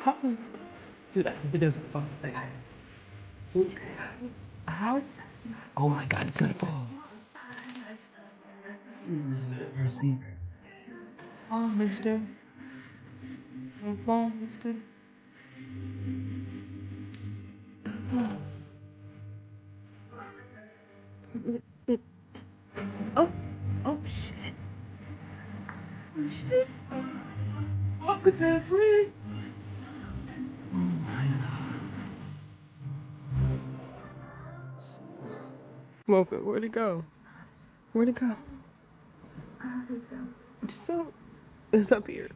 How is dude, that video's a fucking thing. How? Oh my god, it's gonna fall. Mercy. Oh, mister. Oh, mister. Oh, oh shit. Oh shit. Walk with that friend. Oh my god. Mocha, where'd it go? Where'd it go? What's up? It's up here.